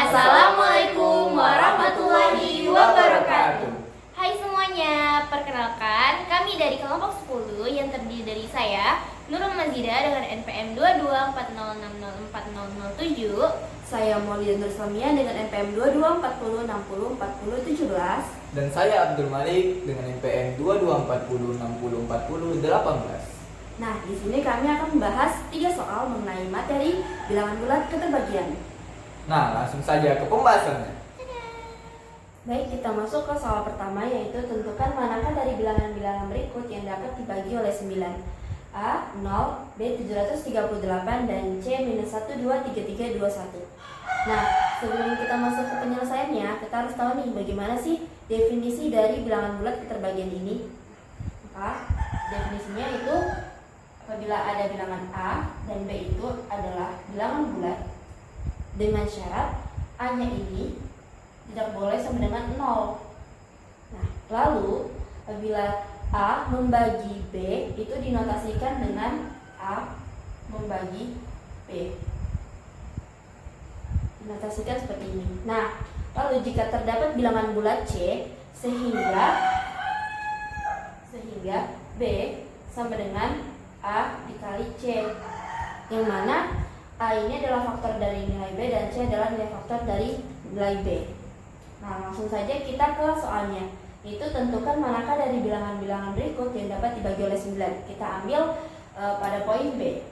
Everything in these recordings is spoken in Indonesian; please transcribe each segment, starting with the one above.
Assalamualaikum warahmatullahi wabarakatuh. Hai semuanya, perkenalkan kami dari kelompok 10 yang terdiri dari saya, Nurul Mazida dengan NPM 2240604007. Saya Maulidah Nursamia dengan NPM 2240604017. Dan saya Abdul Malik dengan NPM 2240604018. Nah, di sini kami akan membahas 3 soal mengenai materi bilangan bulat keterbagian. Nah, langsung saja ke pembahasannya. Baik, kita masuk ke soal pertama, yaitu tentukan manakah dari bilangan-bilangan berikut yang dapat dibagi oleh 9. A. 0, B. 738, dan C. -1, 2, 3, 3, 2, 1. Nah, sebelum kita masuk ke penyelesaiannya, kita harus tahu nih bagaimana sih definisi dari bilangan bulat keterbagian ini. Maka, definisinya itu apabila ada bilangan A dan B itu adalah bilangan bulat dengan syarat A-nya ini tidak boleh sama dengan 0. Nah, lalu apabila A membagi B itu dinotasikan dengan A membagi B. Dinotasikan seperti ini. Nah, lalu jika terdapat bilangan bulat C sehingga B sama dengan A dikali C, yang mana A ini adalah faktor dari nilai B dan C adalah nilai faktor dari nilai B. Nah, langsung saja kita ke soalnya. Itu tentukan manakah dari bilangan-bilangan berikut yang dapat dibagi oleh 9. Kita ambil pada poin B.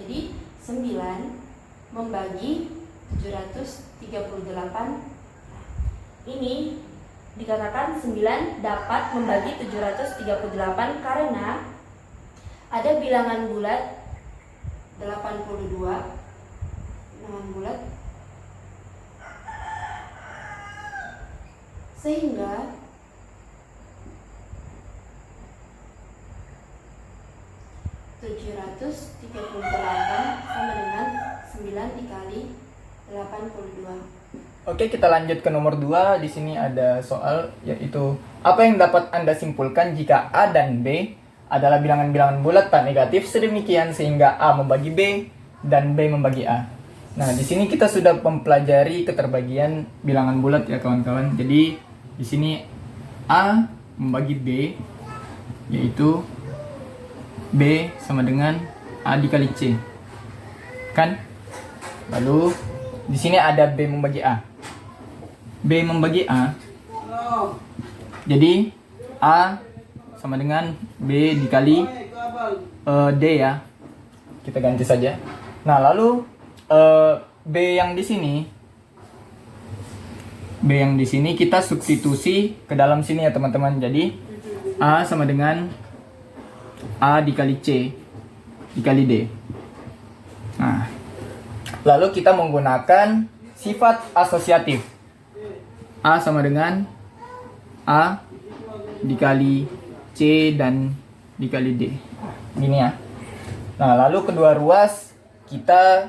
Jadi 9 membagi 738. Ini dikatakan 9 dapat membagi 738 karena ada bilangan bulat 82, bilangan bulat, sehingga sama dengan 9 dikali 82. Oke, kita lanjut ke nomor 2. Di sini ada soal yaitu apa yang dapat Anda simpulkan jika A dan B adalah bilangan-bilangan bulat tak negatif sedemikian sehingga A membagi B dan B membagi A. Nah, di sini kita sudah mempelajari keterbagian bilangan bulat ya kawan-kawan. Jadi di sini A membagi B yaitu B sama dengan A dikali C. Kan? Lalu di sini ada B membagi A. B membagi A. Jadi A sama dengan B dikali D ya. Kita ganti saja. Nah, lalu B yang di sini kita substitusi ke dalam sini ya teman-teman. Jadi A sama dengan A dikali C dikali D. Nah, lalu kita menggunakan sifat asosiatif. A sama dengan A dikali C dan dikali D. Gini ya. Nah, lalu kedua ruas kita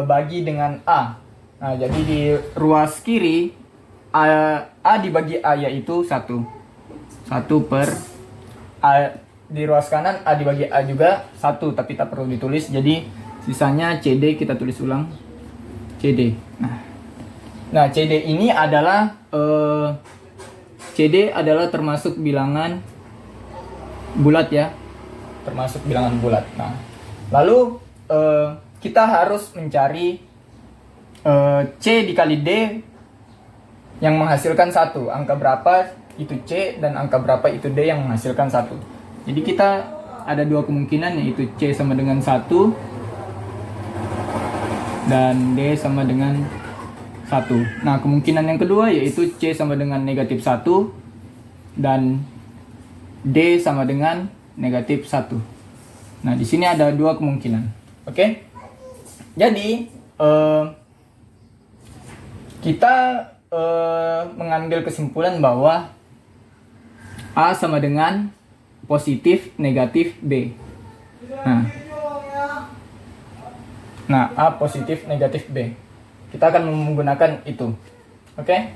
bagi dengan A. Nah, jadi di ruas kiri A dibagi A yaitu 1. 1 per A. Di ruas kanan A dibagi A juga 1, tapi tak perlu ditulis. Jadi sisanya CD kita tulis ulang. CD. Nah, CD ini adalah CD adalah termasuk bilangan bulat ya. Termasuk bilangan bulat. Nah, lalu kita harus mencari C dikali D yang menghasilkan 1. Angka berapa itu C dan angka berapa itu D yang menghasilkan 1. Jadi kita ada 2 kemungkinan, yaitu C sama dengan 1 dan D sama dengan 1. Nah, kemungkinan yang kedua yaitu C sama dengan negatif 1 dan D sama dengan negatif 1. Nah, di sini ada 2 kemungkinan. Oke? Jadi, kita mengambil kesimpulan bahwa A sama dengan positif negatif B. Nah, A positif negatif B. Kita akan menggunakan itu. Oke?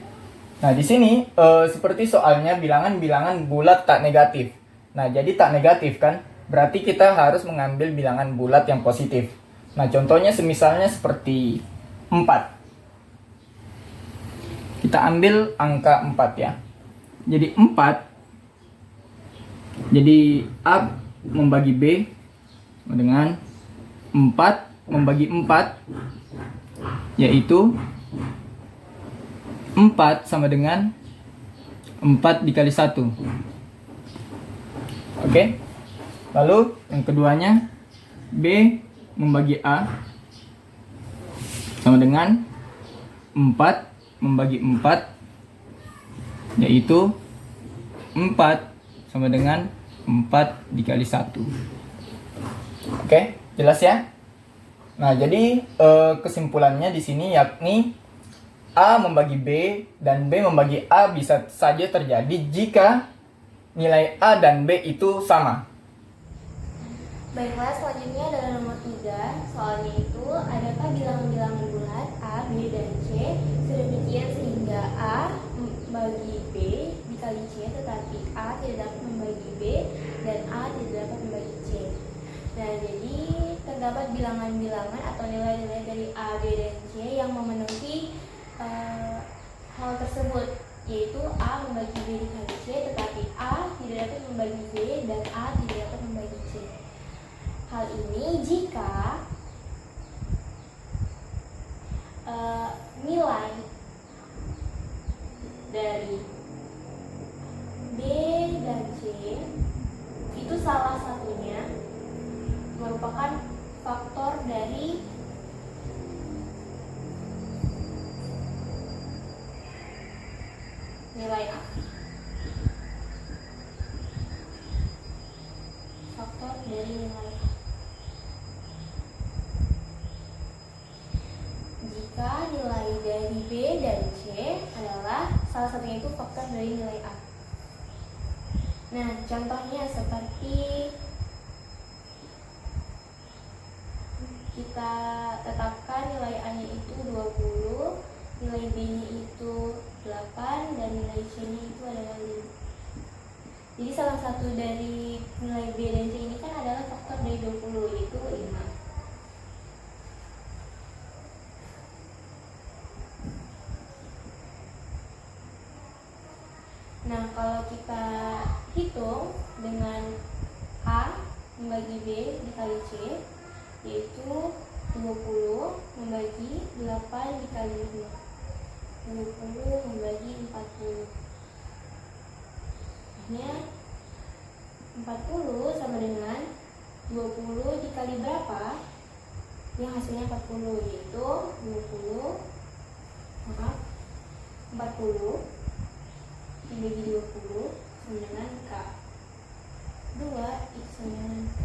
Nah, di sini seperti soalnya bilangan-bilangan bulat tak negatif. Nah, jadi tak negatif kan? Berarti kita harus mengambil bilangan bulat yang positif. Nah, contohnya semisalnya seperti 4. Kita ambil angka 4 ya. Jadi 4. Jadi A membagi B sama dengan 4 membagi 4, yaitu 4 sama dengan 4 dikali 1. Oke. Lalu yang keduanya, B membagi A sama dengan 4 membagi 4, yaitu 4 sama dengan 4 dikali 1. Oke, jelas ya? Nah, jadi kesimpulannya di sini yakni A membagi B dan B membagi A bisa saja terjadi jika nilai A dan B itu sama. Baiklah, selanjutnya adalah nomor 3. Soalnya itu, adakah bilangan-bilangan bulat A, B, dan C sedemikian sehingga A bagi B dikali C, tetapi A tidak dapat membagi B dan A tidak dapat membagi C. Nah, jadi terdapat bilangan-bilangan atau nilai-nilai dari A, B, dan C yang memenuhi hal tersebut, yaitu A membagi B dikali C, tetapi A tidak dapat membagi B dan A tidak dapat membagi C. Hal ini jika nilai dari B dan C itu salah satunya merupakan faktor dari nilai A. Faktor dari nilai A. Jika nilai dari B dan C adalah salah satunya itu faktor dari nilai A. Nah, contohnya seperti kita tetapkan nilai A-nya itu 20, nilai B-nya itu 8, dan nilai C-nya itu adalah 5. Jadi salah satu dari nilai B dan C ini kan adalah faktor dari 20, yaitu 5. Nah, kalau kita hitung dengan A membagi B dikali C, yaitu 20 membagi 8 dikali 5, 20 membagi 40. Akhirnya 40 sama dengan 20 dikali berapa? Yang hasilnya 40, yaitu 40 dibagi 20 sama dengan K. 2 itu sama dengan K.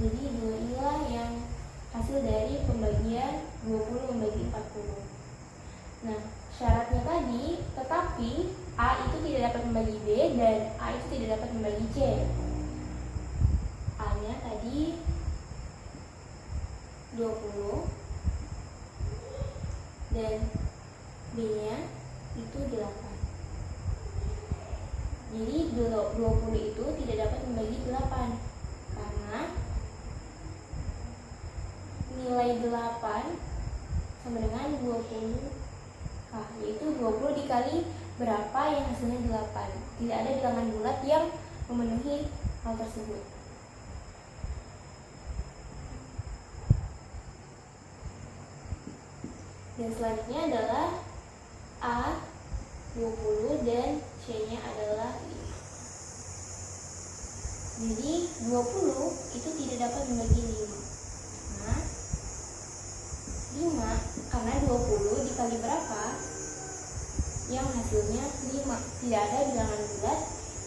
Jadi 2 inilah yang hasil dari pembagian 20 membagi 40. Nah, syaratnya tadi, tetapi A itu tidak dapat membagi B dan A itu tidak dapat membagi C. A-nya tadi 20 dan B-nya itu 8. Jadi 20 itu tidak dapat membagi 8 karena nilai 8 sama dengan 20 yaitu 20 dikali berapa yang hasilnya 8. Tidak ada bilangan bulat yang memenuhi hal tersebut. Dan selanjutnya adalah A 20 dan C-nya adalah 5. Jadi 20 itu tidak dapat membagi 5. Nah, 5 karena 20 dikali berapa yang hasilnya 5. Tidak ada bilangan bulat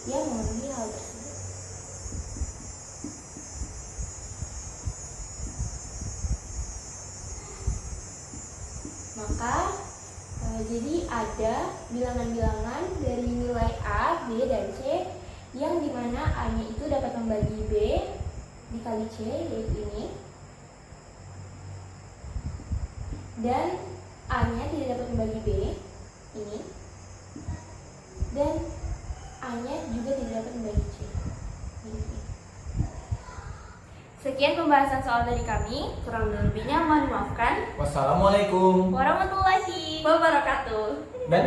yang memenuhi hal tersebut. Maka jadi ada bilangan-bilangan dari nilai A, B, dan C yang dimana A-nya itu dapat membagi B dikali C, yaitu ini, dan A-nya tidak dapat membagi B, ini, dan A-nya juga tidak dapat membagi C, ini. Sekian pembahasan soal dari kami. Kurang lebihnya mohon dimaafkan. Wassalamualaikum Warahmatullahi Wabarakatuh. dan